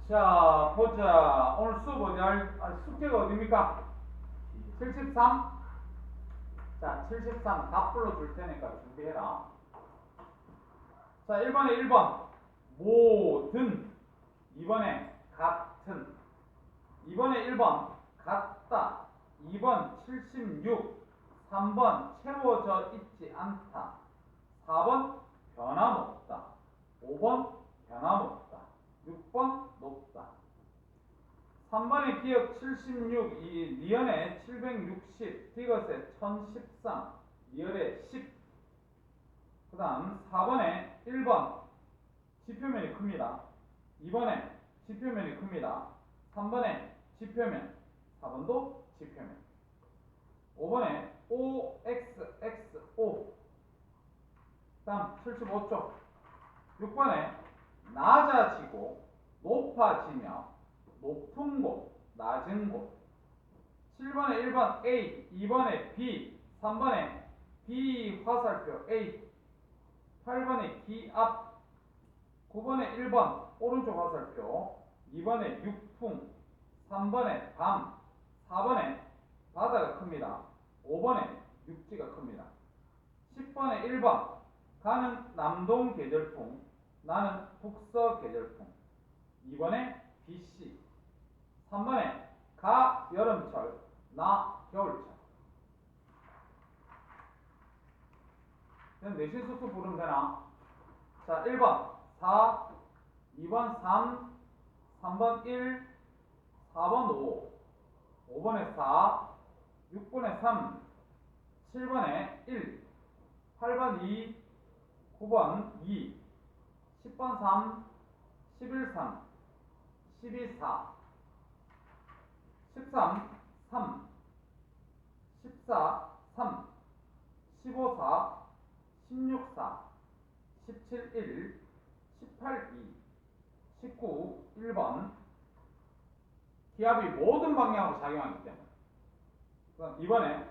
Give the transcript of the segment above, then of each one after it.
자, 보자. 오늘 수업 숙제가 어디입니까? 73? 자, 73 답 불러줄 테니까 준비해라. 자, 1번에 1번. 모든. 2번에 같은. 2번에 1번. 같다. 2번 76. 3번 채워져 있지 않다. 4번 변함없다. 5번 변함없다. 6번 높다. 3번의 기억 76, 리언의 760, 디귿의 1013, 리얼의 10. 그 다음 4번에 1번 지표면이 큽니다. 2번에 지표면이 큽니다. 3번에 지표면, 4번도 지표면. 5번에 OXXO. 그 다음 75쪽. 6번에 낮아지고 높아지며 높은 곳, 낮은 곳. 7번에 1번 A, 2번에 B, 3번에 B 화살표 A, 8번에 기압, 9번에 1번 오른쪽 화살표, 2번에 육풍, 3번에 밤, 4번에 바다가 큽니다. 5번에 육지가 큽니다. 10번에 1번 가는 남동 계절풍, 나는 북서 계절풍. 2번에 BC. 3번에 가 여름철, 나 겨울철. 그럼 내신 수수 부르면 되나? 자, 1번 4, 2번 3, 3번 1, 4번 5, 5번에 4, 6번에 3, 7번에 1, 8번 2, 9번 2, 10번 3, 11 3, 12 4, 13 3, 14 3, 15 4, 16 4, 17 1, 18 2, 19 1번. 기압이 모든 방향으로 작용하기 때문에. 그럼 이번에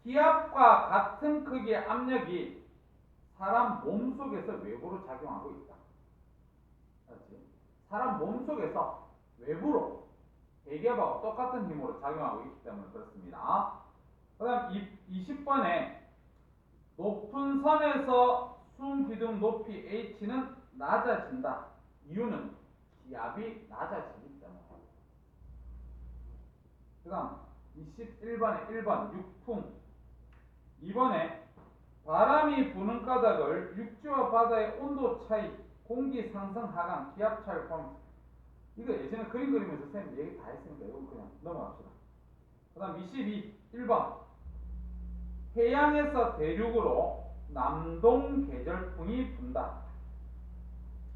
기압과 같은 크기의 압력이 사람 몸속에서 외부로 작용하고 있다. 그렇지? 사람 몸속에서 외부로 대기압하고 똑같은 힘으로 작용하고 있기 때문에 그렇습니다. 그 다음 20번에 높은 선에서 순기둥 높이 H는 낮아진다. 이유는 기압이 낮아지기 때문에. 그 다음 21번에 1번 육풍. 2번에 바람이 부는 까닭을 육지와 바다의 온도 차이, 공기 상승 하강, 기압 차이 포함. 이거 예전에 그림 그리면서 선생님 얘기 다 했으니까 이거 그냥 넘어갑시다. 그 다음 1번 해양에서 대륙으로 남동 계절풍이 분다.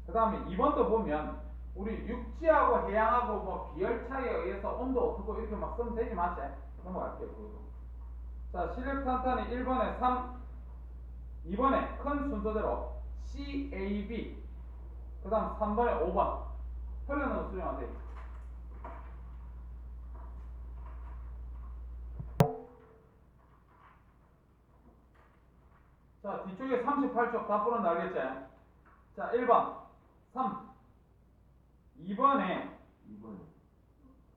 그 다음에 2번도 보면 우리 육지하고 해양하고 뭐 비열 차이에 의해서 온도 어떻고 이렇게 막 쓰면 되지 맞지? 넘어갈게요. 그거. 자, 시력 탄탄이 1번에 3, 2번에 큰 순서대로 CAB, 그 다음 3번에 5번. 흘러는 수정하세요. 자, 뒤쪽에 38쪽 다 풀어 나오겠지? 자, 1번 3, 2번에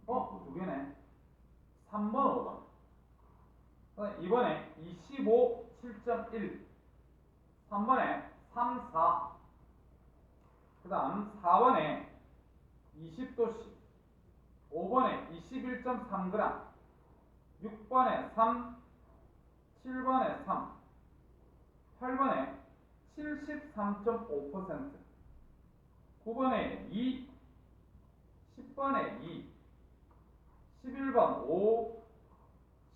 2번 두 개네. 3번 5번. 이번에 25 7.1, 3번에 3 4, 그 다음 4번에 20도씨, 5번에 21.3g, 6번에 3, 7번에 3, 8번에 73.5%, 9번에 2, 10번에 2, 11번 5,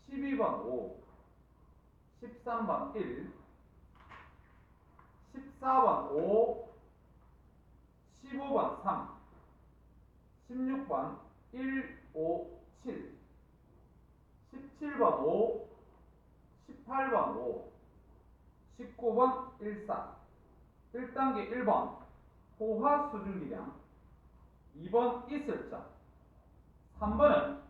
12번 5, 13번 1, 14번 5, 15번 3, 16번 1, 5, 7, 17번 5, 18번 5, 19번 1, 4. 1단계 1번 포화 수증기량, 2번 있을점, 3번은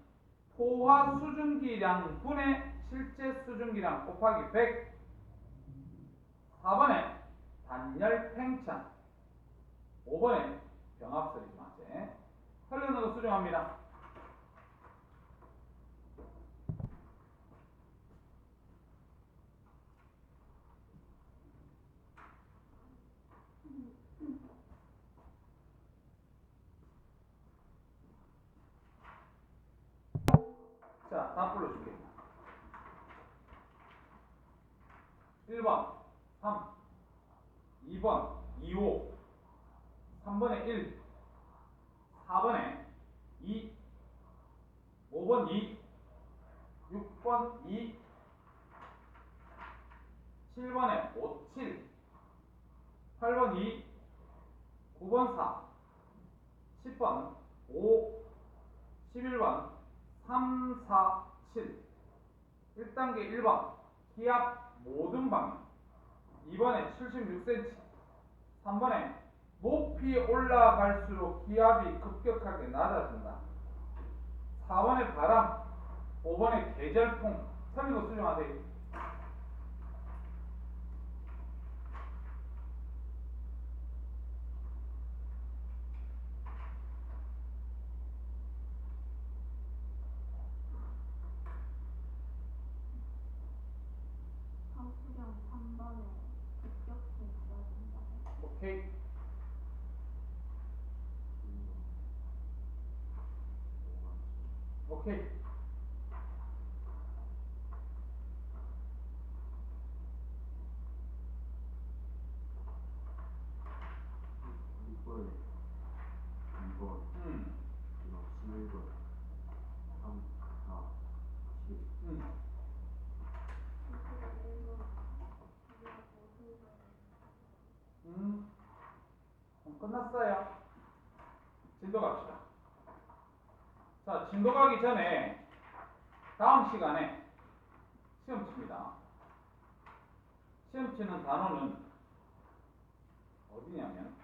포화 수증기량 분의 실제 수증기량 곱하기 100, 4번에 단열 팽창, 5번에 병합설이지 맞지? 흐르는 거 수정합니다. 자, 다 불러줄게. 1번 3, 2번 2, 5, 3번에 1, 4번에 2, 5번 2, 6번 2, 7번에 5, 7, 8번 2, 9번 4, 10번 5, 11번 3, 4, 7. 1단계 1번 기압 모든 방향. 2번에 76cm. 3번에 높이 올라갈수록 기압이 급격하게 낮아진다. 4번에 바람. 5번에 계절풍. 틀린 거 수정하세요. 상수령 3번에 급격히 낮아진다. 오케이. 오케이. 끝났어요. 진도 갑시다. 자, 진도 가기 전에 다음 시간에 시험 칩니다. 시험 치는 단어는 어디냐면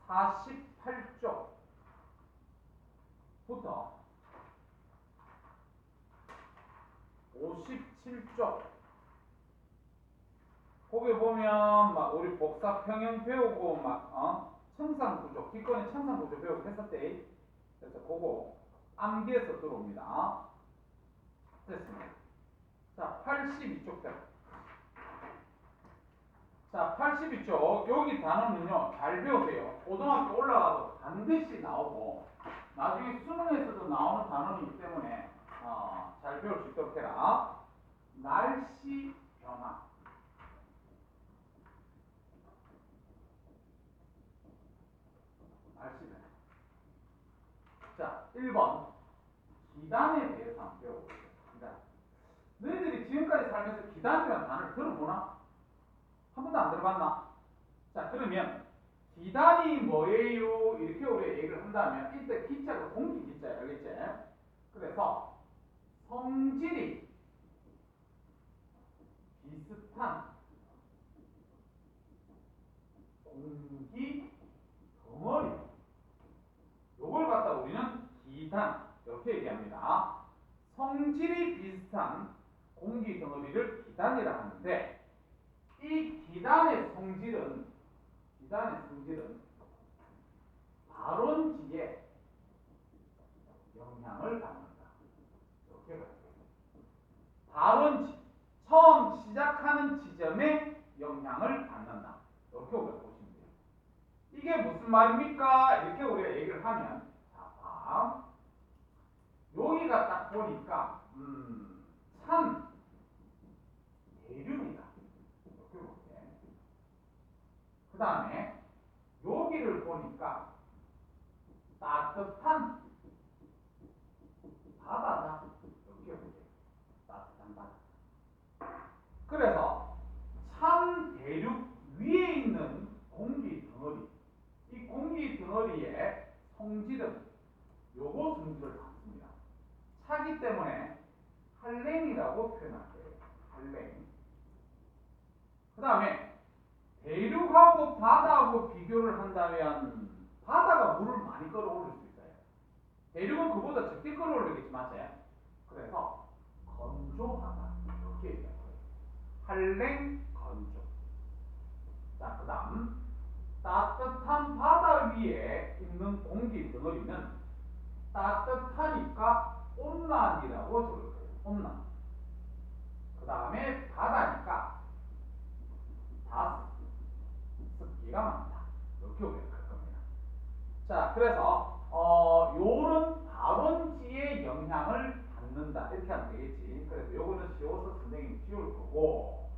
48쪽부터 부터 57쪽. 거기 보면 막 우리 복사 평형 배우고 막 청산구조, 기권의 청산구조 배우고 했었대. 그래서 그거 암기해서 들어옵니다. 됐습니다. 자, 82쪽 편. 자, 82쪽 여기 단어는요 잘 배우세요. 고등학교 올라가도 반드시 나오고 나중에 수능에서도 나오는 단어이기 때문에 잘 배울 수 있도록 해라. 날씨 변화. 날씨 변화. 자, 1번 기단에 대해서 한번 배워보세요. 기단. 너희들이 지금까지 살면서 기단이라는 단어를 들어보나? 한 번도 안 들어봤나? 자, 그러면 기단이 뭐예요? 이렇게 우리가 얘기를 한다면 이때 기자가 공기 기자야, 알겠지? 그래서 성질이 비슷한 공기 덩어리, 요걸 갖다 우리는 기단 이렇게 얘기합니다. 성질이 비슷한 공기 덩어리를 기단이라 하는데 이 기단의 성질은 발원지에 영향을 받는다. 이렇게 봐요. 발원지, 처음 시작하는 지점에 영향을 받는다. 이렇게 우리가 보시면 돼요. 이게 무슨 말입니까? 이렇게 우리가 얘기를 하면, 자, 봐. 여기가 딱 보니까 찬 대륙이다. 이렇게 볼게. 그 다음에 여기를 보니까 따뜻한 바다다. 이렇게 볼게. 따뜻한 바다. 그래서 찬 대륙 위에 있는 공기 덩어리, 이 공기 덩어리의 성질은 요거 성질을 갖습니다. 차기 때문에 한랭이라고 표현할게요. 한랭. 그 다음에 대륙하고 바다하고 비교를 한다면 바다가 물을 많이 끌어올릴 수 있어요. 대륙은 그보다 적게 끌어올리겠지, 맞아요? 그래서 건조하다. 이렇게 얘기해요. 한랭 건조. 자, 그 다음 위에 있는 공기 덩어리는 따뜻하니까 온난이라고 적을 거예요. 온난. 그 다음에 바다니까 다습, 습기가 많다. 이렇게 우리가 할 겁니다. 자, 그래서 요런 발원지의 영향을 받는다. 이렇게 하면 되겠지. 그래서 요거는 쉬워서 선생님이 지울 거고,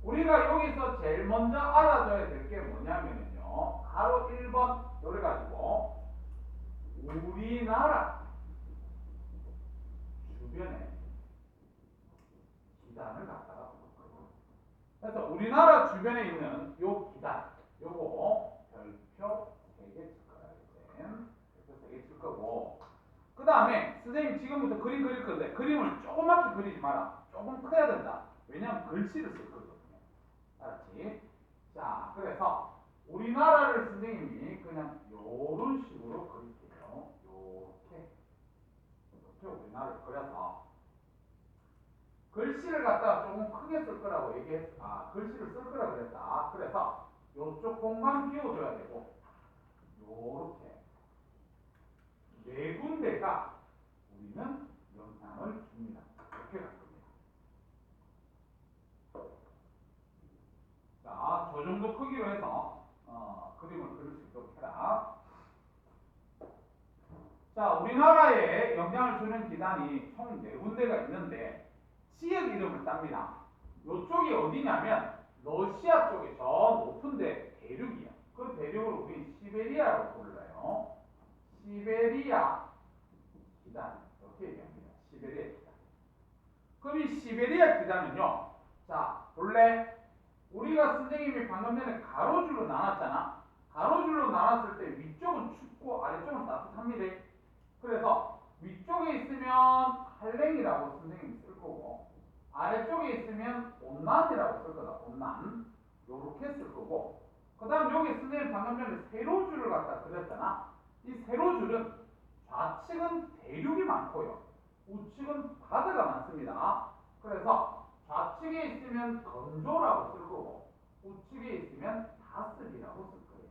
우리가 여기서 제일 먼저 알아둬야 될 게 뭐냐면요. 가로 1번 요래 가지고 우리나라 주변에 기단을 갖다가 볼 거예요. 그래서 우리나라 주변에 있는 요 기단, 요거 별표 3개 칠 거야. 별표 3개 칠 거고, 그 다음에 선생님 지금부터 그림 그릴 건데 그림을 조그맣게 그리지 마라. 조금 커야 된다. 왜냐면 글씨를 쓸 거거든요. 알았지? 자, 그래서 우리나라를 선생님이 그냥 요런 식으로 그릴게요. 이렇게 우리나라를 그려서 글씨를 갖다가 조금 크게 쓸 거라고 글씨를 쓸 거라고 그랬다. 그래서 요쪽 공간 비워줘야 되고, 요렇게 네 군데가 우리는 영향을 줍니다. 이렇게 갈 겁니다. 자, 저 정도 크기로 해서 그림을 그릴 수 있도록 해라. 자, 우리나라에 영향을 주는 기단이 총 4군데가 있는데 지역 이름을 땁니다. 이쪽이 어디냐면 러시아 쪽에 저 높은데 대륙이야. 그 대륙을 우리 시베리아라고 불러요. 시베리아 기단 이렇게 얘기합니다. 시베리아 기단. 그럼 이 시베리아 기단은요, 자, 본래 우리가 선생님이 방금 전에 가로줄로 나눴잖아. 가로줄로 나눴을 때 위쪽은 춥고 아래쪽은 따뜻합니다. 그래서 위쪽에 있으면 한랭이라고 선생님이 쓸 거고, 아래쪽에 있으면 온난이라고 쓸 거다. 온난. 요렇게 쓸 거고, 그 다음 여기 선생님 방금 전에 세로줄을 갖다 그렸잖아. 이 세로줄은 좌측은 대륙이 많고요, 우측은 바다가 많습니다. 그래서 좌측에 있으면 건조라고 쓸 거고, 우측에 있으면 다습이라고 쓸 거예요.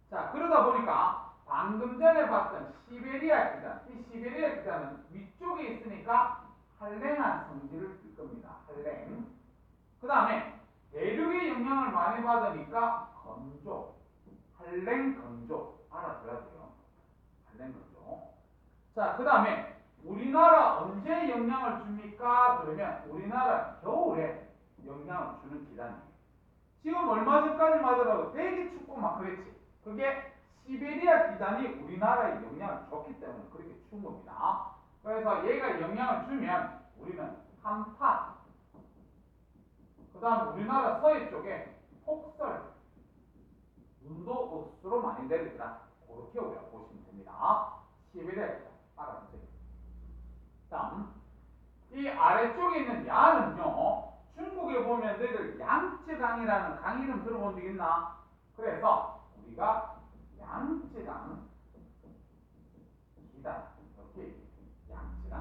자, 그러다 보니까 방금 전에 봤던 시베리아 기단, 이 시베리아 기단은 위쪽에 있으니까 한랭한 성질을 띨 겁니다. 한랭. 그 다음에 대륙의 영향을 많이 받으니까 건조, 한랭 건조 알아둬야 돼요. 한랭 건조. 자, 그 다음에 우리나라 언제 영향을 줍니까? 그러면 우리나라 겨울에 영향을 주는 기단이에요. 지금 얼마 전까지만 하더라도 되게 춥고 막 그랬지. 그게 시베리아 기단이 우리나라에 영향을 줬기 때문에 그렇게 추운 겁니다. 그래서 얘가 영향을 주면 우리는 한파, 그 다음 우리나라 서해 쪽에 폭설, 눈도 억수로 많이 내리더라. 그렇게 우리가 보시면 됩니다. 시베리아 기단 알아두세요. 다음, 이 아래쪽에 있는 야는요, 중국에 보면 너희들 양쯔강이라는 강 이름 들어본 적 있나? 그래서 우리가 양쯔강 기단, 이렇게 양쯔강 기단.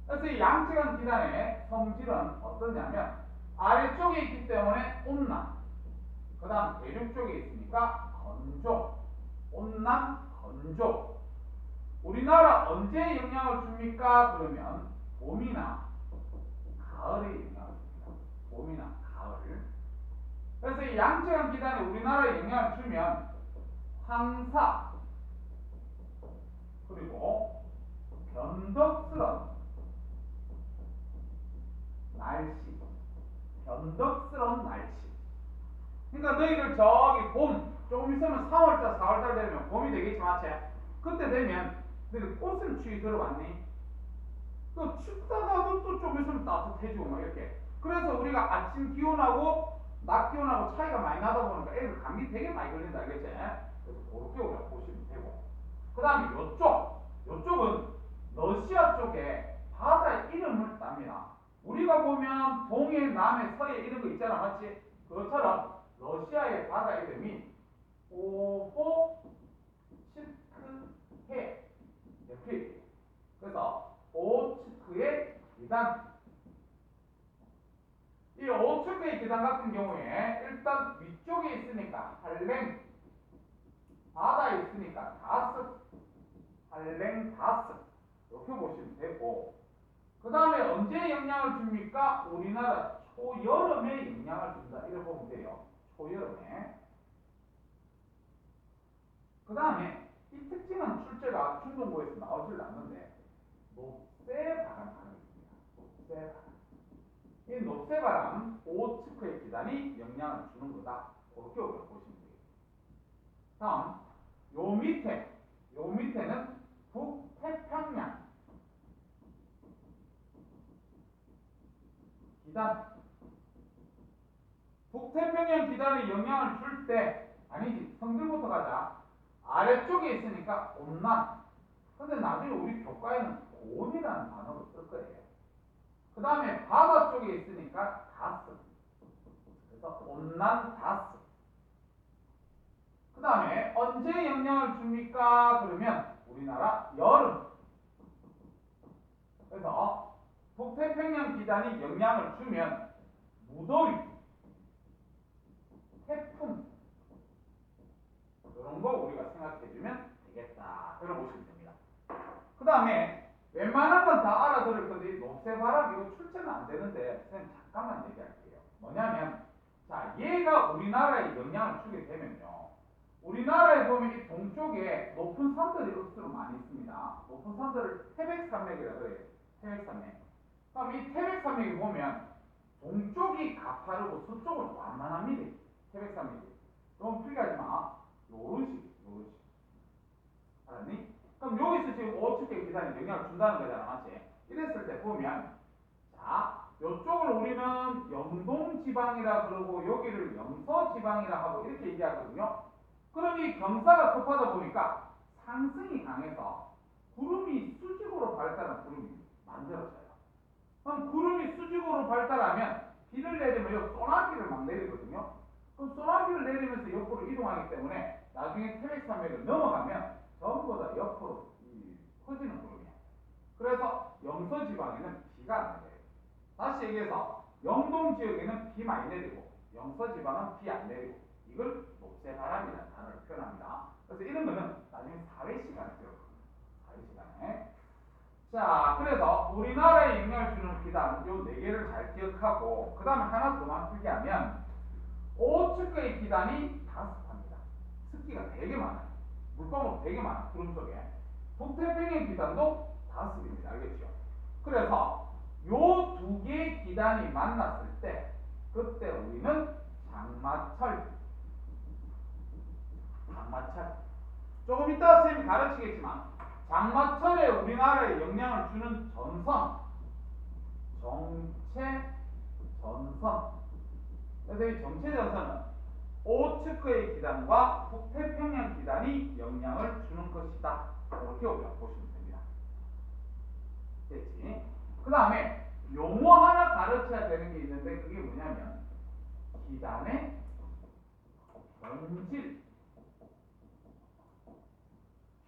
그래서 이 양쯔강 기단의 성질은 어떠냐면 아래쪽에 있기 때문에 온난, 그 다음 대륙 쪽에 있으니까 건조, 온난, 건조. 우리나라 언제 영향을 줍니까? 그러면 봄이나 가을에 영향을 줍니다. 봄이나 가을. 그래서 이 양쯔강 기단이 우리나라에 영향을 주면 황사, 그리고 변덕스러운 날씨, 변덕스러운 날씨. 그러니까 너희들 저기 봄 조금 있으면 3월달, 4월달 되면 봄이 되겠지, 맞지? 그때 되면 너희들 꽃을 추위 들어봤니? 또 춥다가도 또 좀 있으면 따뜻해지고 막 이렇게. 그래서 우리가 아침 기온하고 낮 기온하고 차이가 많이 나다 보니까 애들 감기 되게 많이 걸린다, 알겠지? 그래서 그렇게 우리가 보시면 되고. 그 다음에 요쪽은 러시아 쪽에 바다 이름을 땁니다. 우리가 보면 동해, 남해, 서해 이런 거 있잖아, 맞지? 그것처럼 러시아의 바다 이름이 오호츠크해 이렇게 얘기해요. 그래서 오츠크의 기단, 이 오츠크의 기단 같은 경우에 일단 위쪽에 있으니까 한랭, 바다에 있으니까 다습, 한랭 다습 이렇게 보시면 되고, 그 다음에 언제 영향을 줍니까? 우리나라 초여름에 영향을 준다 이렇게 보면 돼요. 초여름에. 그 다음에 이 특징은 출제가 중동부에서 나오질 않는데 높새바람 바람입니다. 높새바람. 이 높새바람 오츠크의 기단이 영향을 주는 거다. 그렇게 우리가 보시면 돼요. 다음 요 밑에는 북태평양 기단. 북태평양 기단이 영향을 줄 때, 아니지, 성질부터 가자. 아래쪽에 있으니까 온난. 근데 나중에 우리 교과에는 고온이라는 단어를 쓸 거예요. 그 다음에 바다 쪽에 있으니까 다습. 그래서 온난 다습. 그 다음에 언제 영향을 줍니까? 그러면 우리나라 여름. 그래서 북태평양 기단이 영향을 주면 무더위, 태풍 이런 거 우리가 생각해주면 되겠다. 그런 보시면 됩니다. 그 다음에 웬만한 건 다 알아들을 건데 높새바람 이거 출제는 안 되는데 선생님 잠깐만 얘기할게요. 뭐냐면 자, 얘가 우리나라에 영향을 주게 되면요, 우리나라에 보면 이 동쪽에 높은 산들이 억수로 많이 있습니다. 높은 산들을 태백산맥이라고 해요. 태백산맥. 그럼 이 태백산맥이 보면 동쪽이 가파르고 서쪽은 완만합니다. 태백산맥이. 너무 풀리하지 마. 요런 식. 알았니? 그럼 여기서 지금 오축의 기단이 영향을 준다는 거잖아, 맞지? 이랬을 때 보면, 자, 요쪽을 우리는 영동지방이라 그러고 여기를 영서지방이라 하고 이렇게 얘기하거든요. 그러니 경사가 급하다 보니까 상승이 강해서 구름이 수직으로 발달한 구름이 만들어져요. 그럼 구름이 수직으로 발달하면 비를 내리면 요 소나기를 막 내리거든요. 그럼 소나기를 내리면서 옆으로 이동하기 때문에 나중에 태백산맥을 넘어가면 전부 다 옆으로 퍼지는 구름이야. 그래서 영서지방에는 비가 안 내려요. 다시 얘기해서 영동 지역에는 비 많이 내리고 영서지방은 비 안 내리고, 이걸 높새바람이라는 단어를 표현합니다. 그래서 이런 거는 나중에 사회 시간에 배워봅니다. 사회 시간에. 자, 그래서 우리나라에 영향을 주는 기단 요 4개를 잘 기억하고, 그 다음에 하나 더만 풀게 하면 오축의 기단이 다습합니다. 습기가 되게 많아요. 물방울 되게 많아, 구름 속에. 북태평양 기단도 다습입니다. 알겠죠? 그래서 요 2개의 기단이 만났을 때 그때 우리는 장마철. 조금 이따 선생님이 가르치겠지만 장마철에 우리나라에 영향을 주는 전선, 정체전선. 그래서 이 정체전선은 오츠크의 기단과 북태평양 기단이 영향을 주는 것이다. 이렇게 우리가 보시면 됩니다. 됐지? 그 다음에 용어 하나 가르쳐야 되는 게 있는데 그게 뭐냐면 기단의 변질.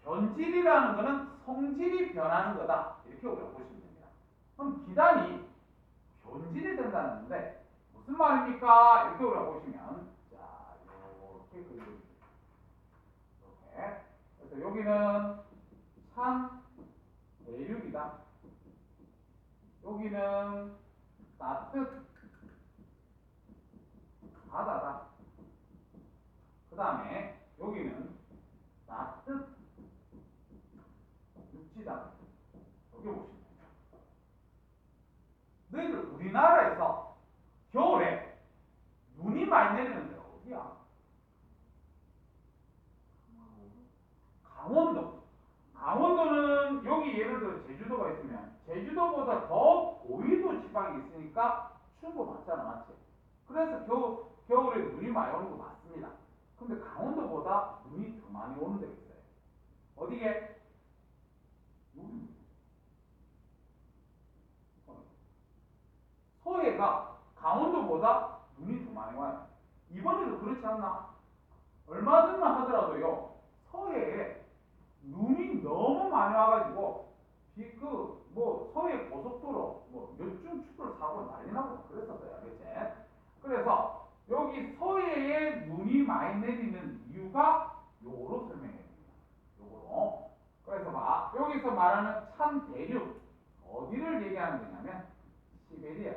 변질이라는 것은 성질이 변하는 거다. 이렇게 우리가 보시면 됩니다. 그럼 기단이 변질이 된다는 건데 무슨 말입니까? 이렇게 우리가 보시면, 자, 이렇게 그리고 이렇게. 그래서 여기는 산 대륙이다. 여기는 따뜻 바다다. 그 다음에 여기는 따뜻 육지다. 여기 보시면 됩니다. 너희들 우리나라에서 겨울에 눈이 많이 내리는 데가 어디야? 강원도. 강원도는 여기 예를 들어 제주도가 있으면 제주도보다 더 고위도 지방이 있으니까 추운 거 맞잖아, 맞지? 그래서 겨울에 눈이 많이 오는 거 맞습니다. 근데 강원도보다 눈이 더 많이 오는 데가 있어요. 어디게? 서해가 강원도보다 눈이 더 많이 와요. 이번에도 그렇지 않나? 얼마 전만 하더라도요, 서해에 눈이 너무 많이 와가지고 서해 고속도로 몇 중 추돌 사고 난리 나고 그랬었어요. 그치? 그래서 여기 서해에 눈이 많이 내리는 이유가 요로 설명해. 찬 대륙 어디를 얘기하는 거냐면 시베리아.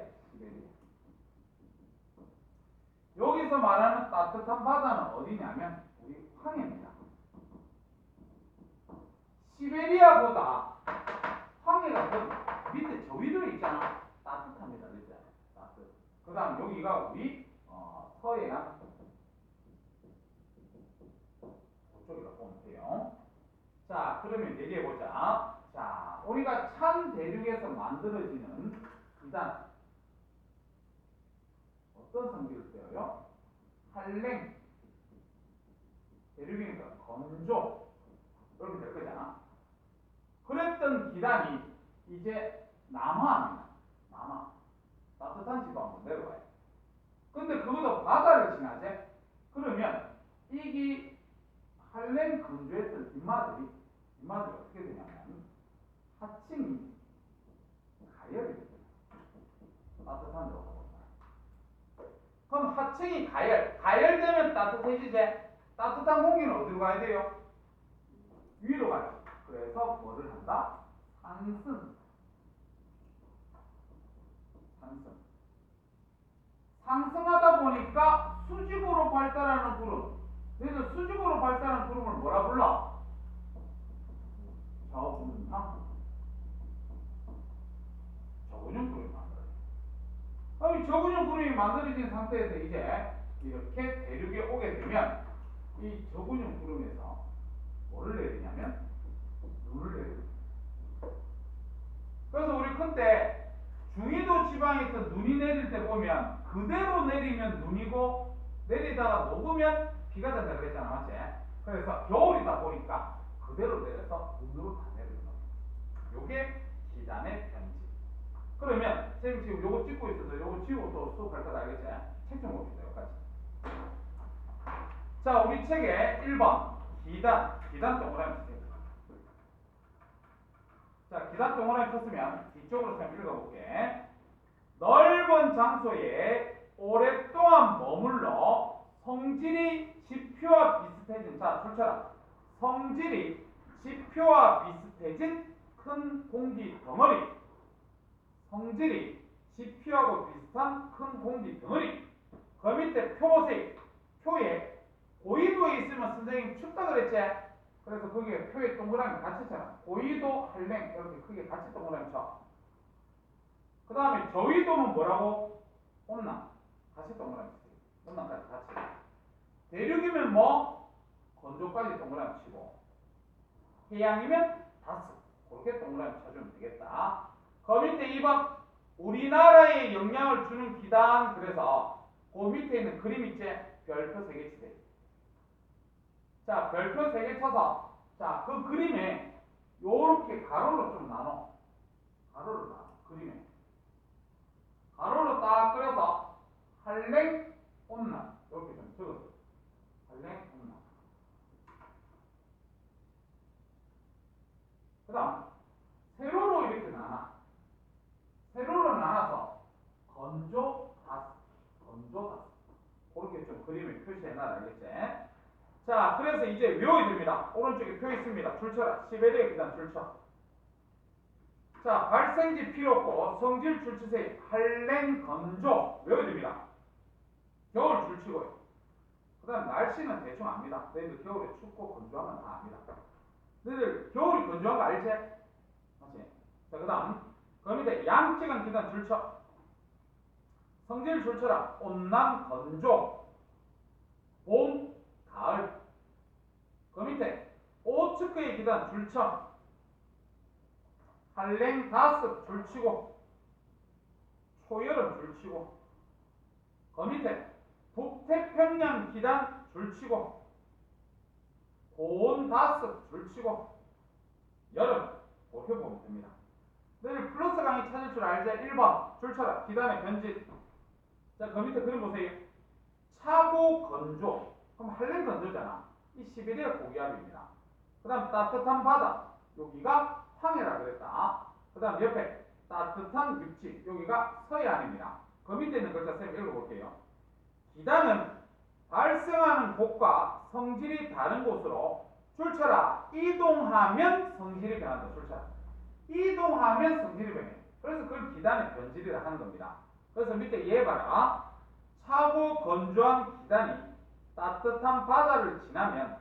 여기서 말하는 따뜻한 바다는 어디냐면 우리 황해입니다. 시베리아보다 황해가 더 밑에 저 위로 있잖아. 따뜻합니다. 그죠? 따뜻. 그 다음 여기가 우리 서해안 그쪽이라고 보면 돼요. 자, 그러면 얘기해보자. 자, 우리가 찬 대륙에서 만들어지는 기단 어떤 성질을 써요? 한랭. 대륙이니까 건조. 이렇게 될 거잖아. 그랬던 기단이 이제 남하입니다. 남하. 따뜻한 지방으로 내려와요. 근데 그것도 바다를 지나지? 그러면 이게 한랭 건조했던 뒷마들이 어떻게 되냐면 하층이 가열이 됩니다. 따뜻한 데로 가고. 그럼 하층이 가열되면 따뜻해지지? 따뜻한 공기는 어디로 가야 돼요? 위로 가요. 그래서 뭐를 한다? 상승. 상승하다 보니까 수직으로 발달하는 구름. 그래서 수직으로 발달하는 구름을 뭐라 불러? 저근형 구름이 만들어져요. 그럼 저근형 구름이 만들어진 상태에서 이제 이렇게 대륙에 오게 되면 이 저근형 구름에서 뭐를 내리냐면 눈을 내립니다. 그래서 우리 큰때 중위도 지방에서 눈이 내릴 때 보면 그대로 내리면 눈이고 내리다가 녹으면 비가 된다 그랬잖아. 맞지? 그래서 겨울이다 보니까 그대로 내려서 눈으로 다 내리는 거예요. 요게 기단의 편집. 그러면 선생님 지금 요거 찍고 있어서 요거 지우고 또 수업할 거 알겠지? 책 좀 봅시다. 여기까지. 자, 우리 책에 1번 기단 동그라미 치세요. 자, 기단 동그라미 쳤으면 뒤쪽으로 좀 읽어볼게. 넓은 장소에 오랫동안 머물러 성질이 지표와 비슷해진, 자, 줄쳐라. 성질이 지표와 비슷해진 큰 공기 덩어리. 성질이 지표하고 비슷한 큰 공기 덩어리. 그 밑에 표에 고緯도에 있으면 선생님 춥다 그랬지? 그래서 거기에 표에 동그라미 같이 쳐라. 고緯도, 한랭 이렇게 크게 같이 동그라미 쳐. 그 다음에 저위도는 뭐라고? 온남. 같이 동그라미 치세요. 온남까지 같이. 대륙이면 뭐? 건조까지 동그라미 치고. 해양이면 다스. 그렇게 동그라미 쳐주면 되겠다. 그 밑에 2번. 우리나라에 영향을 주는 기단. 그래서 그 밑에 있는 그림 있지? 별표 3개 치세요. 자, 별표 3개 쳐서 자, 그 그림에 요렇게 가로로 좀 나눠. 가로로 나눠. 그림에. 가로로 딱 그려서 한랭 온남 이렇게 좀 적었어요. 한랭 온남. 그 다음 세로로 이렇게 나눠. 세로로 나눠서 건조 다스. 그렇게 좀 그림에 표시해놔라. 알겠지? 자, 그래서 이제 외워야 됩니다. 오른쪽에 표 있습니다. 줄쳐라. 시베리아 기단 줄쳐. 자, 발생지 필요 없고 성질 줄치세요. 한랭 건조 외워야 됩니다. 겨울 줄치고요. 그 다음 날씨는 대충 압니다. 너희들 겨울에 춥고 건조하면 다 압니다. 너희들 겨울이 건조한 거 알지? 맞지? 자, 그 다음 그 밑에 양측은 기단 줄쳐. 성질 줄쳐라. 온남 건조. 봄, 가을. 그 밑에 오츠크의 기단 줄쳐. 한랭 다스 줄치고. 초여름 줄치고. 그 밑에 북태평양 기단 줄치고. 고온 다스 줄치고. 여름 그렇게 보면 됩니다. 너희 플러스 강의 찾을 줄 알지? 1번 줄쳐라. 기단의 변질. 자, 그 밑에 그림 보세요. 차고 건조. 그럼 한랭 건조잖아. 이 시베리아 고기압입니다. 그 다음 따뜻한 바다. 여기가 황해라 그랬다. 그 다음 옆에 따뜻한 육지. 여기가 서해안입니다. 그 밑에 있는 글자 쌤 읽어볼게요. 기단은 발생하는 곳과 성질이 다른 곳으로 줄쳐라. 이동하면 성질이 변한다. 줄쳐라. 이동하면 성질이 변해. 그래서 그걸 기단의 변질이라 하는 겁니다. 그래서 밑에 얘 봐라. 차고 건조한 기단이 따뜻한 바다를 지나면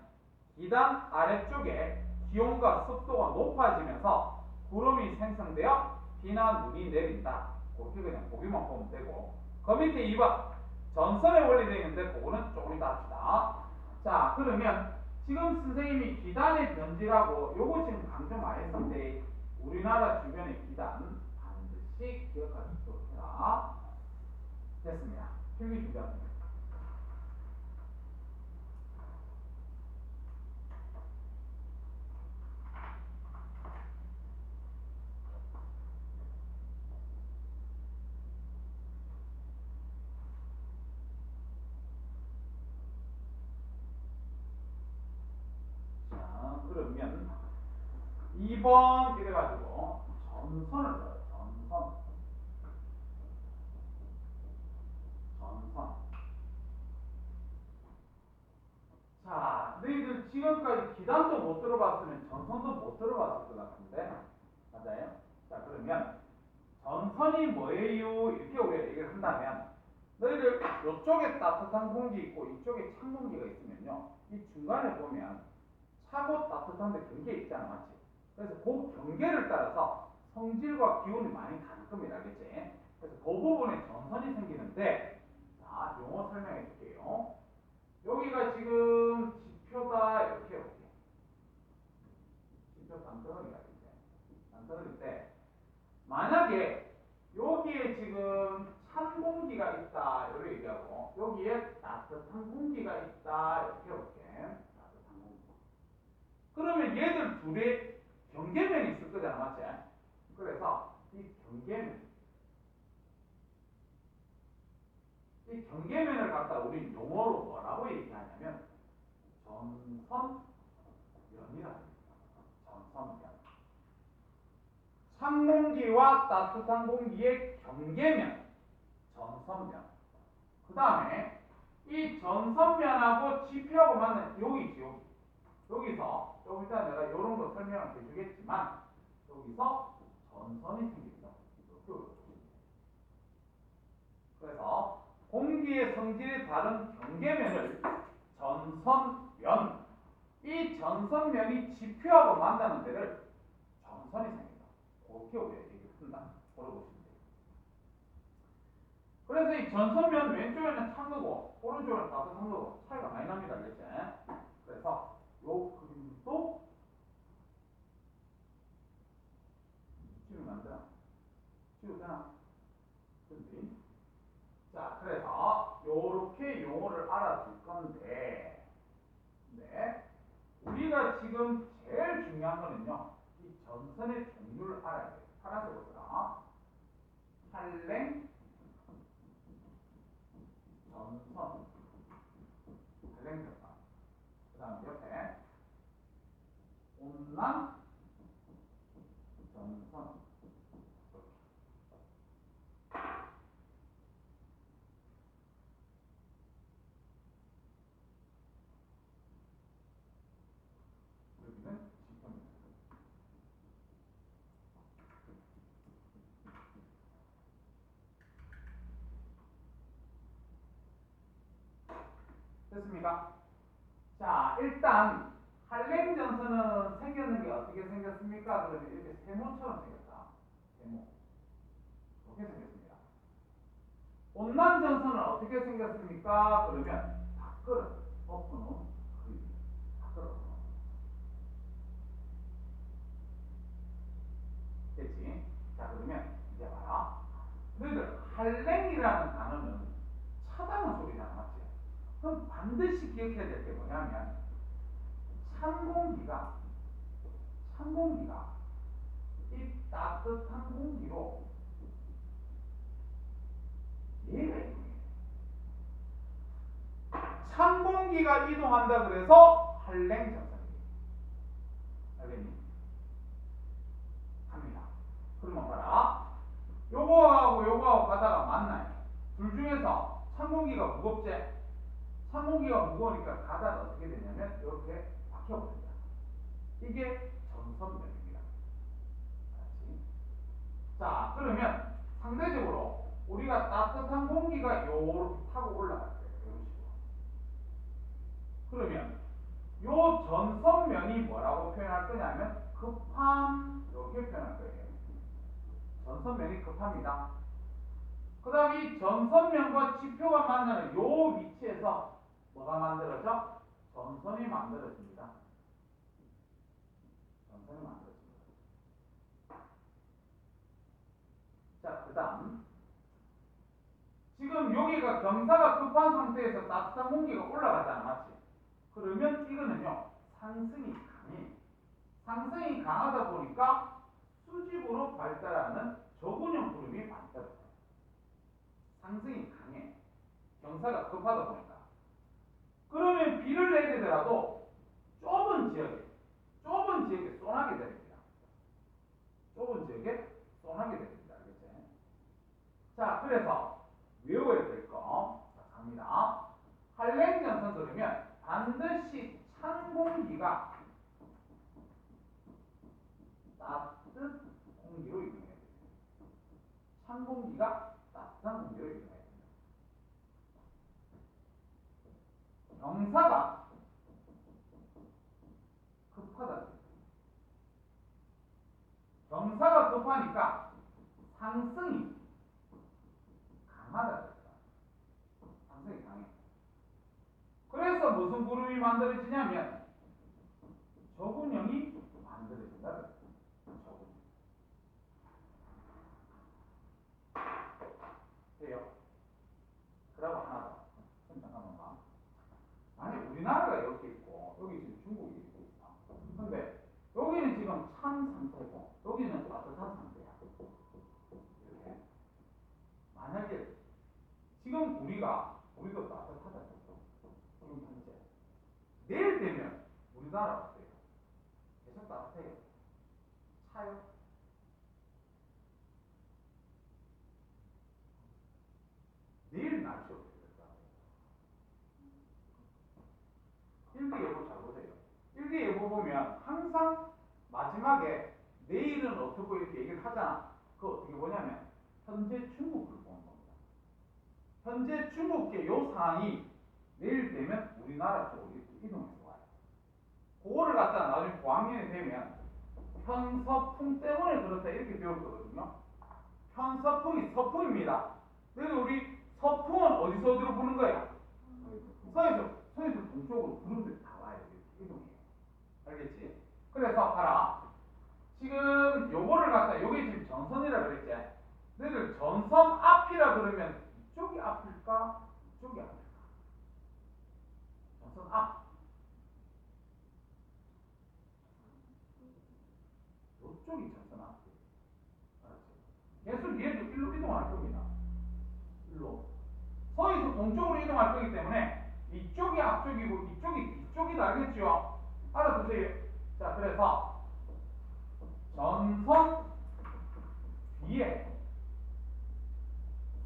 기단 아래쪽에 기온과 습도가 높아지면서 구름이 생성되어 비나 눈이 내린다. 그렇게 그냥 보기만 보면 되고, 그 밑에 2번 전선의 원리 되어 있는데 그거는 조금 이따 합시다. 자, 그러면 지금 선생님이 기단의 변질하고 요거 지금 강조 많이 했는데 우리나라 주변의 기단 반드시 기억할 수 있도록 해라. 됐습니다. 필기 준비합니다. 자, 그러면 2번 이래가지고 전선을 써요. 전선. 자, 너희들 지금까지 기단도 못 들어봤으면 전선도 못 들어봤을 것 같은데, 맞아요? 자, 그러면 전선이 뭐예요? 이렇게 우리가 얘기를 한다면, 너희들 이쪽에 따뜻한 공기 있고 이쪽에 찬 공기가 있으면요, 이 중간에 보면 차고 따뜻한데 경계 있잖아, 맞지? 그래서 그 경계를 따라서 성질과 기온이 많이 다를 겁니다, 알겠지? 그래서 그 부분에 전선이 생기는데, 자, 용어 설명해 줄게요. 여기가 지금 지표다 이렇게 지표 땅덩어리가 이제 땅덩어리 때, 만약에 여기에 지금 찬 공기가 있다 이렇게 얘기하고 여기에 따뜻한 공기가 있다 이렇게 해볼게. 따뜻한 공기. 그러면 얘들 둘이 경계면이 있을 거잖아, 맞지? 그래서 이 경계면을 갖다 우리 용어로 뭐라고 얘기하냐면 전선면이라고 합니다. 전선면. 찬 공기와 따뜻한 공기의 경계면, 전선면. 그 다음에 이 전선면하고 지표하고 맞는 여기지, 여기서 조금 이따 내가 이런 거 설명을 해주겠지만 여기서 전선이 생깁니다. 그래서 공기의 성질이 다른 경계면을 전선면, 이 전선면이 지표하고 만나는 데를 전선이 생깁니다. 그렇게 우리가 얘기를 한다. 물어보시면 돼요. 그래서 이 전선면 왼쪽에는 찬 거고 오른쪽에는 따뜻한 거고 차이가 많이 납니다. 알겠지? 그래서 요 그림도 지우면 안 되나? 지우도 되나? 그렇지? 자, 그래서 요렇게 용어를 알아둘 건데, 네, 우리가 지금 제일 중요한 거는요, 이 전선의 종류를 알아야 돼요. 파란색으로 써라. 한랭 전선, 한랭 전선. 그 다음 옆에 온난 전선. 여기는 지표입니다. 됐습니까? 자, 일단 한랭 전선은 생겼는 게 어떻게 생겼습니까? 그러면 이렇게 세모처럼 생겼다. 세모. 이렇게 생겼습니다. 온난 전선은 어떻게 생겼습니까? 그러면 밖으로 엎어놓은 그림. 밖으로 엎어놓은. 됐지? 자, 그러면 이제 봐라. 너희들 한랭이라는 단어는 차다는 소리잖아, 맞지? 그럼 반드시 기억해야 될 게 뭐냐면 찬 공기가 이 따뜻한 공기로 얘가 이동해. 찬 공기가 이동한다 그래서 한랭 전선이에요. 알겠니? 합니다. 그러면 봐라. 요거하고 가다가 만나요. 둘 중에서 찬 공기가 무겁지? 찬 공기가 무거우니까 가다가 어떻게 되냐면 이렇게 박혀버립니다. 이게 전선면입니다. 자, 그러면 상대적으로 우리가 따뜻한 공기가 요렇게 타고 올라갈 거예요. 이런 식으로. 그러면 요 전선면이 뭐라고 표현할 거냐면 급함 이렇게 표현할 거예요. 전선면이 급합니다. 그 다음 이 전선면과 지표가 만나는 요 위치에서 뭐가 만들어져? 전선이 만들어집니다. 전선이 만들어집니다. 자, 그 다음 지금 여기가 경사가 급한 상태에서 따뜻한 공기가 올라가잖아, 맞지? 그러면 이거는요 상승이 강해. 상승이 강하다 보니까 수직으로 발달하는 저군형 구름이 만들어져요. 상승이 강해. 경사가 급하다 보니까. 그러면 비를 내리더라도 좁은 지역에 쏘나게 됩니다. 좁은 지역에 쏘나게 됩니다. 알겠지? 자, 그래서 외워야 될 거. 자, 갑니다. 한랭전선 그러면 반드시 찬 공기가 따뜻한 공기로 이동해야 됩니다. 찬 공기가 따뜻한 공기로 이동해야 됩니다. 경사가 급하다. 경사가 급하니까 상승이 강하다. 상승이 강해. 그래서 무슨 구름이 만들어지냐면 저군형이 만들어진다. 저군형. 돼요? 그러고 하나 더. 잠깐만 봐. 아니 우리나라가 이렇게 있고 여기 지금 중국이 이렇게 있어. 근데 여기는 지금 찬 상태고 여기는 따뜻한 상태야. 이렇게. 만약에 지금 우리도 따뜻하다. 지금 현재. 내일 되면 우리나라 어때요? 계속 따뜻해요. 차요? 내일 날씨 어떻게 될까? 일기예보 잘 보세요. 일기예보 보면 항상 마지막에 내일은 어떻고 이렇게 얘기를 하잖아. 그거 어떻게 보냐면 현재 중국을 보는 겁니다. 현재 중국의 요 상황이 내일 되면 우리나라 쪽으로 이렇게 이동해서 와요. 그거를 갖다 나중에 고학년이 되면 편서풍 때문에 그렇다 이렇게 배울 거거든요. 편서풍이 서풍입니다. 그래서 우리 서풍은 어디서 부는 거야? 서에서 동쪽으로 구름들이 다 와요. 이렇게 이동해요. 알겠지? 그래서 봐라. 지금 요거를 갖다 요게 지금 전선이라 그랬지? 너희들 전선 앞이라 그러면 이쪽이 앞일까? 이쪽이 앞일까? 전선 앞. 이쪽이 전선 앞이에요. 알았지? 계속 얘도 일로 이동할 겁니다. 일로. 서에서 동쪽으로 이동할 거기 때문에 이쪽이 앞쪽이고 이쪽이 뒤쪽이다. 알겠죠? 알아두세요. 자, 그래서 전선 뒤에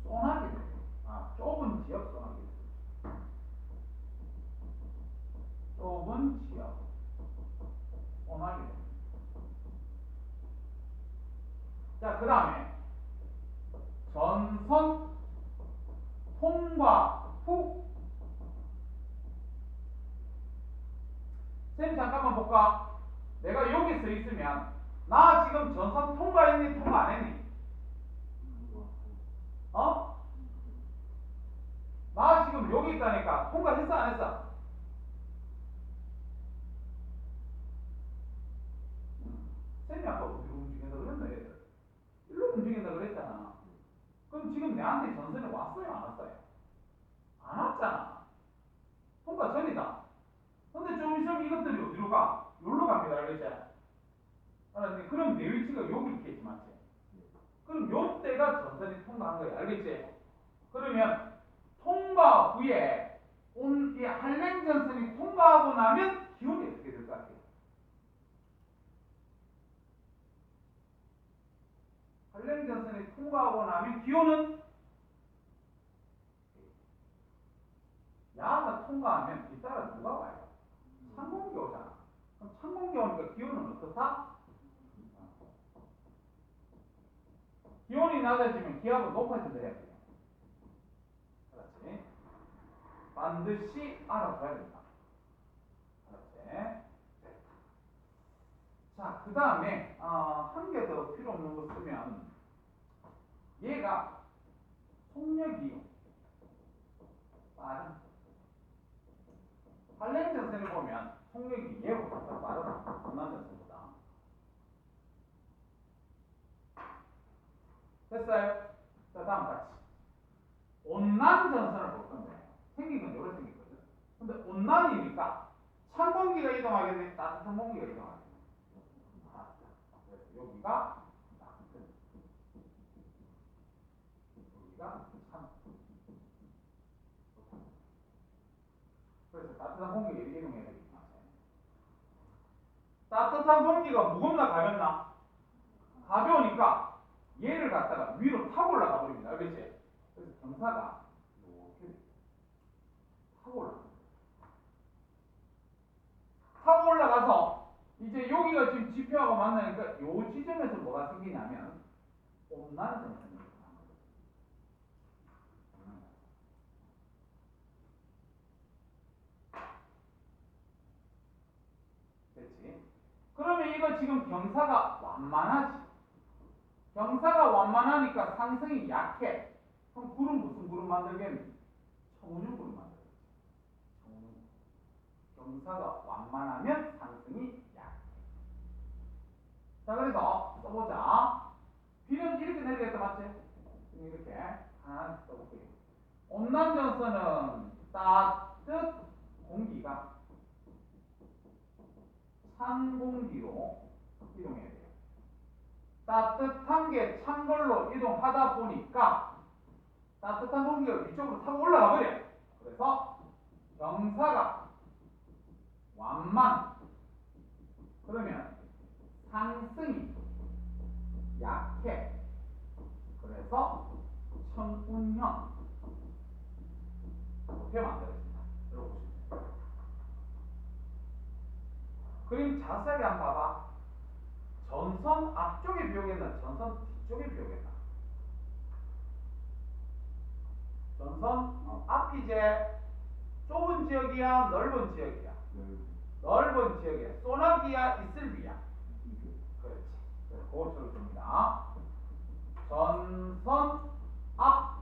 쏘나게 돼요. 좁은 지역 쏘나게 돼요. 좁은 지역 쏘나게 돼요. 자, 그 다음에 전선 통과 후. 쌤 잠깐만 볼까? 내가 여기 서 있으면 나 지금 전선 통과했니? 통과 안 했니? 어? 나 지금 여기 있다니까 통과했어 안 했어? 쌤이 아까 어디로 움직인다 그랬나 얘들? 일로 움직인다 그랬잖아. 그럼 지금 내한테 전선이 왔어요 안 왔어요? 안 왔잖아. 통과 전이다. 근데 좀 있으면 이것들이 어디로 가? 여기로 갑니다. 알겠지? 알았니? 그럼 내 위치가 여기 있겠지 맞지? 그럼 요때가 전선이 통과한 거야. 알겠지? 그러면 통과 후에 이 한랭전선이 통과하고 나면 기온이 어떻게 될 것 같아요? 한랭전선이 통과하고 나면 기온은 야가 통과하면 뒷따라 누가 와요? 찬 공기 오잖아. 그럼 찬 공기 오니까 기온은 어떻다? 기온이 낮아지면 기압은 높아진다 해야 돼요. 그렇지? 반드시 알아둬야 된다. 그렇지? 자, 그 다음에 한 개 더 필요 없는 거 쓰면 얘가 속력이 빠른 한랭 전선을 보면 속력이 얘보다 더 빠르다. 온난 전선보다. 됐어요? 자, 다음 같이 온난 전선을 볼 건데 생긴 건 이렇게 생겼거든. 근데 온난이니까 찬 공기가 이동하게 되면 따뜻한 공기가 이동하게 돼. 그래서 여기가 따뜻한, 여기가 찬. 그래서 따뜻한 공기가 이렇게 이동해야 되겠다. 따뜻한 공기가 무겁나 가볍나? 가벼우니까 얘를 갖다가 위로 타고 올라가 버립니다. 알겠지? 그래서 경사가 이렇게 타고 올라가. 타고 올라가서 이제 여기가 지금 지표하고 만나니까 요 지점에서 뭐가 생기냐면 온난 전선이 일어나는 거죠. 그렇지? 그러면 이거 지금 경사가 완만하지. 경사가 완만하니까 상승이 약해. 그럼 구름 무슨 구름 만들겠니? 청운율 구름 만들겠지. 청운율. 경사가 완만하면 상승이 약해. 자, 그래서 써보자. 비는 이렇게 내리겠다, 맞지? 이렇게 하나 써볼게요. 온난전선은 따뜻 공기가 찬 공기로 이동해야 돼요. 따뜻한 게 찬 걸로 이동하다 보니까 따뜻한 공기가 위쪽으로 타고 올라가 버려. 그래서 경사가 완만. 그러면 상승이 약해. 그래서 천운형 이렇게 만들어진다. 이렇게 보시면 돼요. 그림 자세하게 한번 봐봐. 전선 앞쪽에 비 오겠나? 전선 뒤쪽에 비 오겠나? 전선 앞이 이제 좁은 지역이야, 넓은 지역이야? 넓은 지역이야. 소나기야, 이슬비야? 그렇지. 그걸 적어줍니다. 전선 앞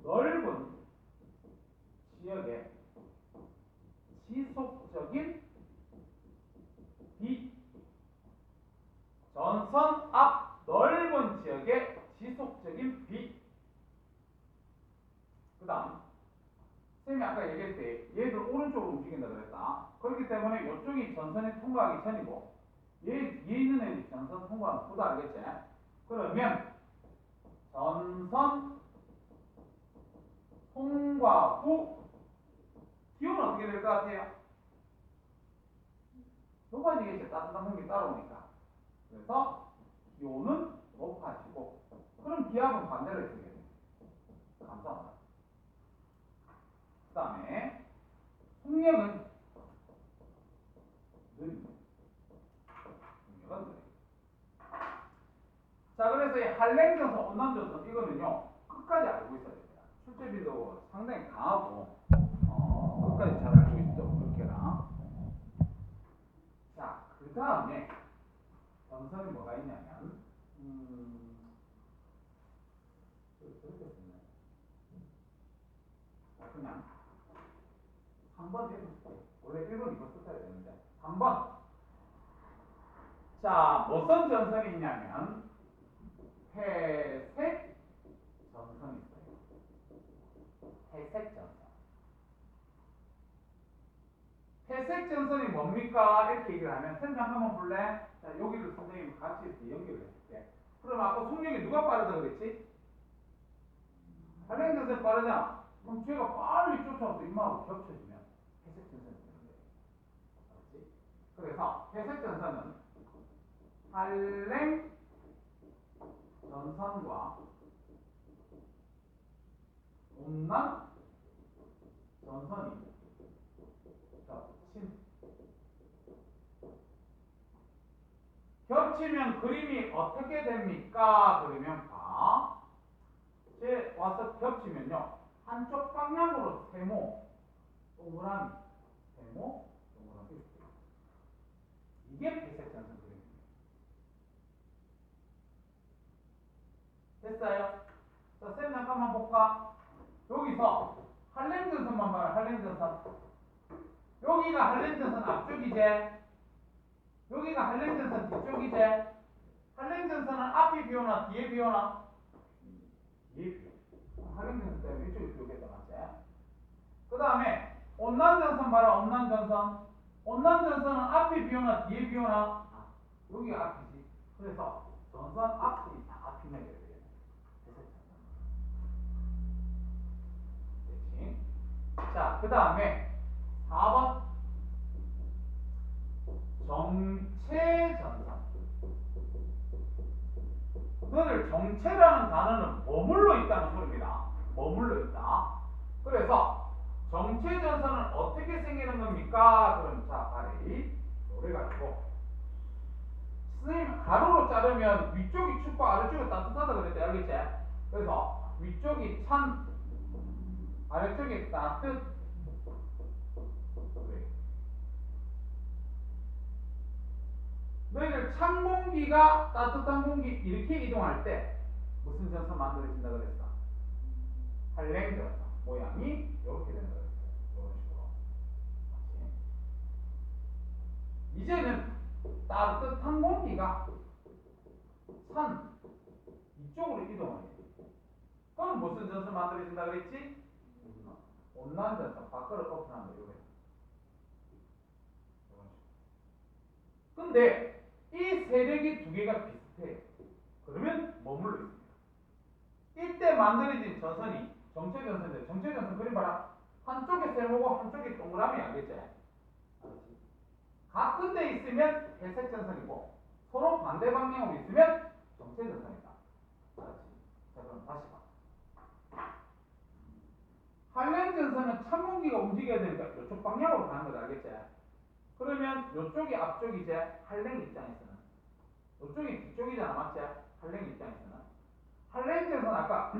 넓은 지역에 지속적인 비. 전선 앞 넓은 지역에 지속적인 비. 그 다음 쌤이 아까 얘기할 때 얘들 오른쪽으로 움직인다 그랬다. 그렇기 때문에 이쪽이 전선이 통과하기 전이고 얘 뒤에 있는 애들이 전선 통과하는 후다. 알겠지? 그러면 전선 통과 후 기온은 어떻게 될 것 같아요? 높아지겠지. 따뜻한 공기 따라오니까. 그래서 기온은 높아지고 그럼 기압은 반대로 해주게 돼요. 감사합니다. 그 다음에 속력은 느립니다. 속력은 느립니다. 자, 그래서 이 한랭전선, 온난전선 이거는요 끝까지 알고 있어야 됩니다. 출제비도 상당히 강하고 끝까지 잘 알고 있도록 그렇게 해라. 자, 그 다음에 전선이 뭐가 있냐면 그냥 3번 읽어줄게요. 원래 1번 이거 썼어야 되는데 3번. 자, 무슨 전선이 있냐면 회색 전선이 있어요. 회색 전선. 회색 전선이 뭡니까? 이렇게 얘기를 하면 설명 한번 볼래? 자, 여기를 선생님이 같이 이렇게 연결을 해줄게. 그럼 아까 속력이 누가 빠르다 그랬지? 한랭 전선이 빠르잖아. 그럼 쟤가 빨리 쫓아와서 임마하고 겹쳐지면 회색 전선이 되는 거예요. 알았지? 그래서 회색 전선은 한랭 전선과 온난 전선이 겹친 겹치면 그림이 어떻게 됩니까? 그러면 봐. 이제 와서 겹치면요. 한쪽 방향으로 세모, 동그라미, 세모, 동그라미 이렇게. 이게 배색 전선 그림입니다. 됐어요? 자, 쌤 잠깐만 볼까? 여기서 할렌전선만 봐요. 할렌전선. 여기가 할렌전선 앞쪽이지. 여기가 할렌전선 뒤쪽이지. 할렌전선은 앞이 비오나 뒤에 비오나? 뒤에 비오. 할렌전선 때문에 이쪽에 비오겠다 맞지? 그 다음에 온난전선 봐라. 온난전선. 온난전선은 앞이 비오나 뒤에 비오나? 여기가 앞이지. 그래서 전선 앞이 다 비내게 되겠네. 됐지? 자, 그 다음에 4번 정체전선. 너를 정체라는 단어는 머물러 있다는 소리입니다. 머물러 있다. 그래서 정체전선은 어떻게 생기는 겁니까? 그럼 자, 발이 요래가지고 선생님 가로로 자르면 위쪽이 춥고 아래쪽이 따뜻하다 그랬지 알겠지? 그래서 위쪽이 찬 아래쪽이 따뜻. 그래. 너희들 찬 공기가 따뜻한 공기 이렇게 이동할 때 무슨 전선 만들어진다 그랬어? 할랭전선 모양이 이렇게 된다 그랬어. 이런 식으로. 맞지? 이제는 따뜻한 공기가 찬 이쪽으로 이동하게 돼. 그럼 무슨 전선 만들어진다 그랬지? 온난전선 밖으로 오픈한 거 이거예요. 근데 이 세력이 두 개가 비슷해요. 그러면 머물러 있습니다. 이때 만들어진 전선이 정체전선인데 정체전선 그림 봐라. 한쪽에 세모고 한쪽에 동그라미 알겠지? 같은 데 있으면 회색 전선이고 서로 반대 방향으로 있으면 정체전선이다. 알았지? 자 그럼 다시 봐. 할렌전선은 찬 공기가 움직여야 되니까 이쪽 방향으로 가는 거 알겠지? 그러면 이쪽이 앞쪽이지 할렌 입장에서는 이쪽이 뒤쪽이잖아 맞지? 할렌 입장에서는 할렌전선 아까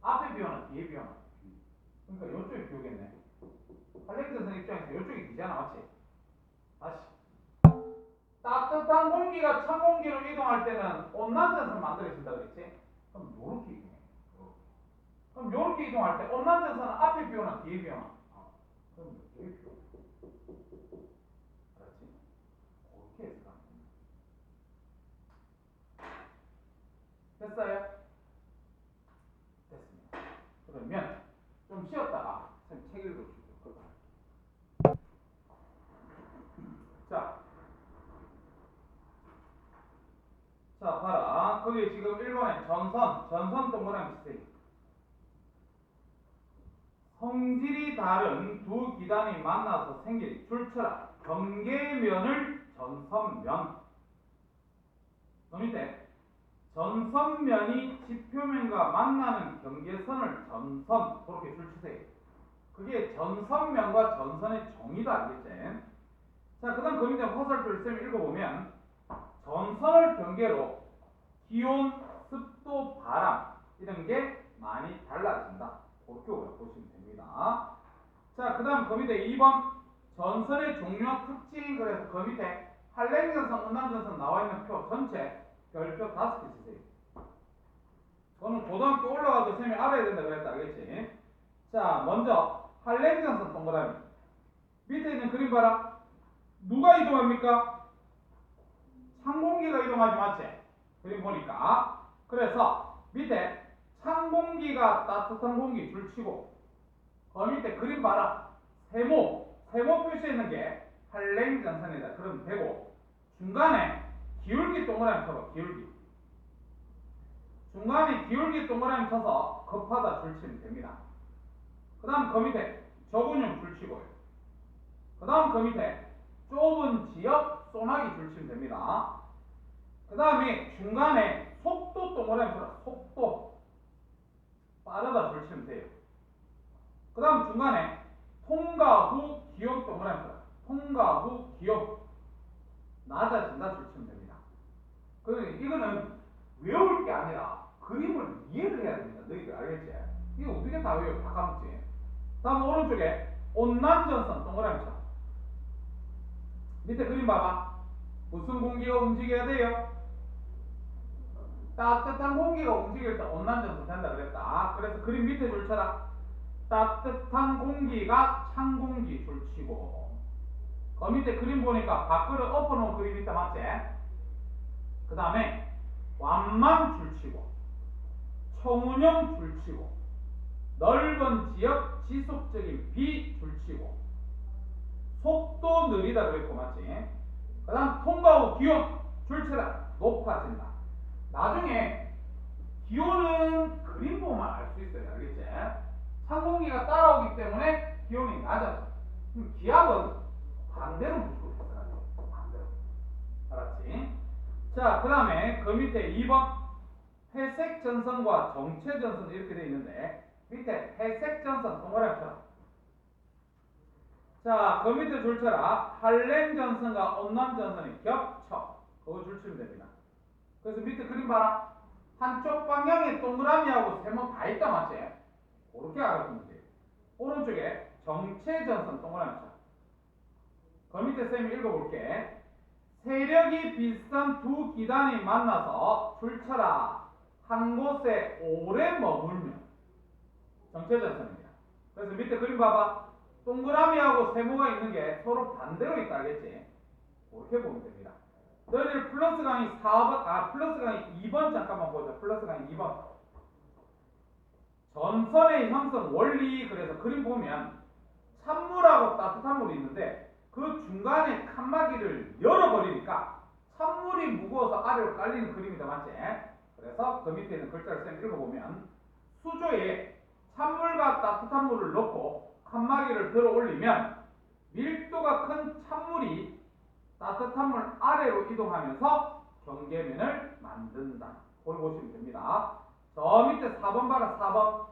앞에 비오나 뒤에 비오나 그러니까 이쪽이 비오겠네. 할렌전선 입장에서 이쪽이 뒤잖아 맞지? 다시 따뜻한 공기가 찬 공기로 이동할 때는 온난전선 만들어진다 그랬지? 그럼 요렇게 이동해. 그럼 요렇게 이동할 때 온난전선은 앞에 비오나 뒤에 비오나? 그럼 뒤에 비오. 알았지? 그렇게 해서 가는 겁니다. 됐어요? 됐습니다. 그러면 좀 쉬었다가 선생님 책 읽어주세요. 자, 봐라. 거기 지금 1번에 전선 동그라미 치세요. 성질이 다른 두 기단이 만나서 생길 줄처럼 경계면을 전선면. 그 밑에 전선면이 지표면과 만나는 경계선을 전선 그렇게 줄치세요. 그게 전선면과 전선의 종이다 알겠지? 자, 그 다음 그 밑에 화살표를 쌤 읽어보면 전선을 경계로 기온, 습도, 바람 이런 게 많이 달라진다. 그렇게 보시면 됩니다. 자, 그 다음 그 밑에 2번 전선의 종류와 특징. 그래서 그 밑에 할렌전선, 온난전선 나와 있는 표 전체 별표 5개 주세요. 저는 고등학교 올라가도 쌤이 알아야 된다 그랬다 알겠지? 자, 먼저 할렌전선 동그라미 밑에 있는 그림 봐라. 누가 이동합니까? 찬 공기가 이동하지 맞지? 그림 보니까. 그래서 밑에 찬 공기가 따뜻한 공기 줄치고 그 밑에 그림 봐라. 세모 표시해 있는 게 할렌전선이다. 그럼 되고 중간에 기울기 동그라미 쳐봐. 기울기. 중간에 기울기 동그라미 쳐서 급하다 줄치면 됩니다. 그 다음 그 밑에 적은형 줄치고요. 그 다음 그 밑에 좁은 지역 소나기 줄치면 됩니다. 그 다음에 중간에 속도 동그라미 쳐라. 속도 빠르다 줄치면 돼요. 그 다음 중간에 통과 후 기온 동그라미 쳐라. 통과 후 기온 낮아진다 줄치면 됩니다. 그러니까 이거는 외울 게 아니라 그림을 이해를 해야 됩니다. 너희들 알겠지? 이거 어떻게 다 외워? 다 까먹지. 다음 오른쪽에 온난전선 동그라미 쳐. 밑에 그림 봐봐. 무슨 공기가 움직여야 돼요? 따뜻한 공기가 움직일 때 온난전선 된다 그랬다. 그래서 그림 밑에 줄 쳐라. 따뜻한 공기가 찬 공기 줄치고. 그 밑에 그림 보니까 밖으로 엎어놓은 그림 있다 맞지? 그 다음에 완만 줄치고 총운용 줄치고 넓은 지역 지속적인 비 줄치고 속도 느리다 그랬고 맞지? 그 다음 통과 후 기온 줄쳐라 높아진다. 나중에 기온은 그림 보면 알 수 있어요. 알겠지? 찬 공기가 따라오기 때문에 기온이 낮아져. 그럼 기압은 반대로 무조건 해석하야 돼. 반대로. 알았지? 자, 그 다음에 그 밑에 2번 회색 전선과 정체 전선 이렇게 되어 있는데 밑에 회색 전선 동그라미 쳐라. 자, 그 밑에 줄 쳐라. 한랭 전선과 온난 전선이 겹쳐. 그거 줄 치면 됩니다. 그래서 밑에 그림 봐라. 한쪽 방향에 동그라미하고 세모 다 있다 맞지? 그렇게 알아두면 돼요. 오른쪽에 정체 전선 동그라미 쳐. 그 밑에 쌤이 읽어볼게. 세력이 비슷한 두 기단이 만나서 줄 쳐라. 한 곳에 오래 머물면 정체전선입니다. 그래서 밑에 그림 봐봐. 동그라미하고 세모가 있는 게 서로 반대로 있다 알겠지? 그렇게 보면 됩니다. 너희들 플러스 강의 4번, 플러스 강의 2번 잠깐만 보자. 플러스 강의 2번. 전선의 형성 원리. 그래서 그림 보면 찬물하고 따뜻한 물이 있는데 그 중간에 칸막이를 열어버리니까 찬물이 무거워서 아래로 깔리는 그림이다 맞지? 그래서 그 밑에 있는 글자를 쌤 읽어보면 수조에 찬물과 따뜻한 물을 넣고 칸막이를 들어 올리면 밀도가 큰 찬물이 따뜻한 물 아래로 이동하면서 경계면을 만든다. 그걸 보시면 됩니다. 저 밑에 4번 봐라. 4번.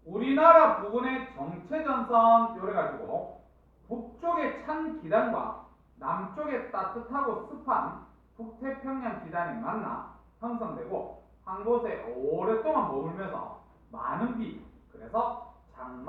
우리나라 부근의 정체전선 요래가지고 북쪽의 찬 기단과 남쪽의 따뜻하고 습한 북태평양 기단이 만나 형성되고 한 곳에 오랫동안 머물면서 많은 비, 그래서 장마